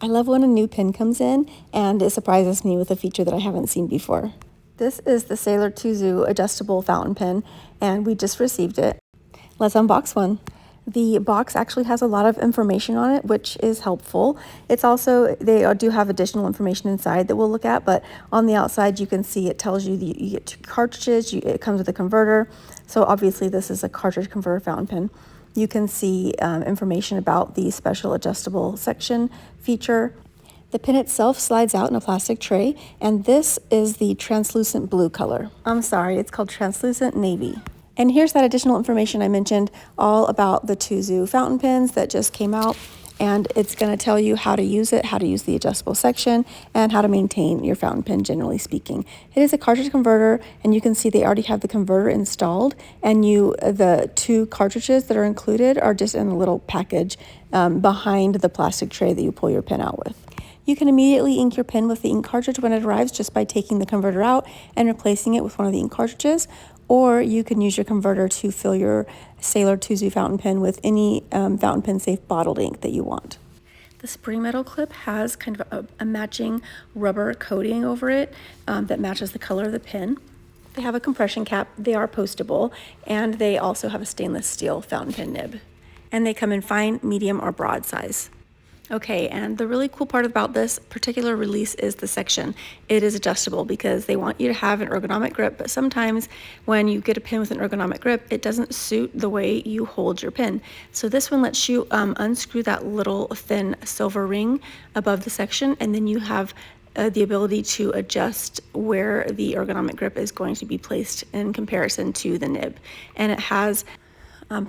I love when a new pen comes in and it surprises me with a feature that I haven't seen before. This is the Sailor TUZU adjustable fountain pen, and we just received it. Let's unbox one. The box actually has a lot of information on it, which is helpful. It's also, they do have additional information inside that we'll look at, but on the outside you can see it tells you you get 2 cartridges, it comes with a converter. So obviously this is a cartridge converter fountain pen. You can see information about the special adjustable section feature. The pen itself slides out in a plastic tray, and this is the translucent blue color. I'm sorry, it's called translucent navy. And here's that additional information I mentioned, all about the TUZU fountain pens that just came out, and it's going to tell you how to use it, how to use the adjustable section, and how to maintain your fountain pen, generally speaking. It is a cartridge converter, and you can see they already have the converter installed, and the 2 cartridges that are included are just in a little package behind the plastic tray that you pull your pen out with. You can immediately ink your pen with the ink cartridge when it arrives just by taking the converter out and replacing it with one of the ink cartridges, or you can use your converter to fill your Sailor TUZU fountain pen with any fountain pen safe bottled ink that you want. The spring metal clip has kind of a matching rubber coating over it that matches the color of the pen. They have a compression cap, they are postable, and they also have a stainless steel fountain pen nib. And they come in fine, medium, or broad size. Okay, and the really cool part about this particular release is the section. It is adjustable because they want you to have an ergonomic grip, but sometimes when you get a pen with an ergonomic grip, it doesn't suit the way you hold your pen. So this one lets you unscrew that little thin silver ring above the section, and then you have the ability to adjust where the ergonomic grip is going to be placed in comparison to the nib. And it has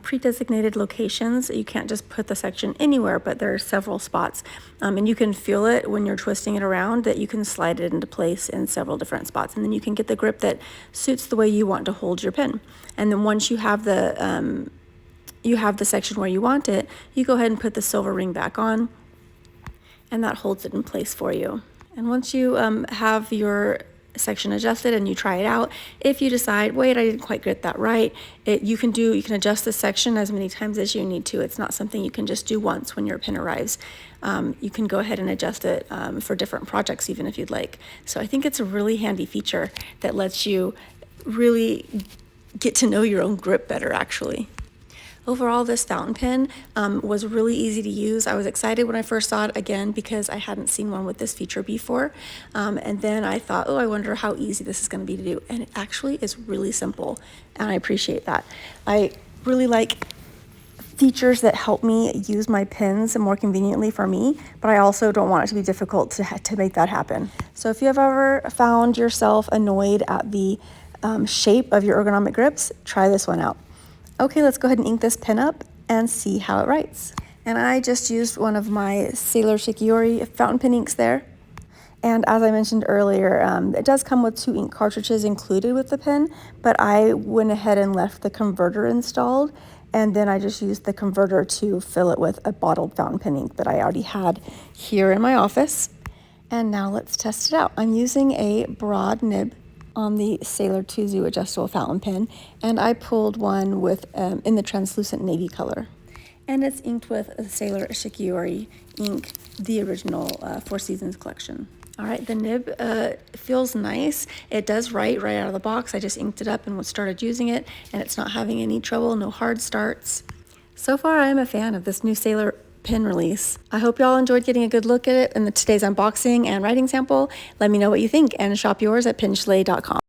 pre-designated locations. You can't just put the section anywhere, but there are several spots. And you can feel it when you're twisting it around that you can slide it into place in several different spots. And then you can get the grip that suits the way you want to hold your pen. And then once you have the section where you want it, you go ahead and put the silver ring back on, and that holds it in place for you. And once you have your section adjusted and you try it out, if you decide, wait, I didn't quite get that right, you can adjust the section as many times as you need to. It's not something you can just do once when your pen arrives. You can go ahead and adjust it for different projects even if you'd like. So I think it's a really handy feature that lets you really get to know your own grip better, actually. Overall, this fountain pen was really easy to use. I was excited when I first saw it, again, because I hadn't seen one with this feature before. And then I thought, oh, I wonder how easy this is going to be to do. And it actually is really simple, and I appreciate that. I really like features that help me use my pens more conveniently for me, but I also don't want it to be difficult to make that happen. So if you have ever found yourself annoyed at the shape of your ergonomic grips, try this one out. Okay, let's go ahead and ink this pen up and see how it writes. And I just used one of my Sailor Shikiori fountain pen inks there. And as I mentioned earlier, it does come with 2 ink cartridges included with the pen, but I went ahead and left the converter installed, and then I just used the converter to fill it with a bottled fountain pen ink that I already had here in my office. And now let's test it out. I'm using a broad nib on the Sailor TUZU adjustable fountain pen, and I pulled one with in the translucent navy color, and it's inked with a Sailor Shikiori ink, the original 4 Seasons collection. All right, the nib feels nice. It does write right out of the box. I just inked it up and started using it, and it's not having any trouble, no hard starts. So far, I'm a fan of this new Sailor pen release. I hope y'all enjoyed getting a good look at it in today's unboxing and writing sample. Let me know what you think and shop yours at pinschley.com.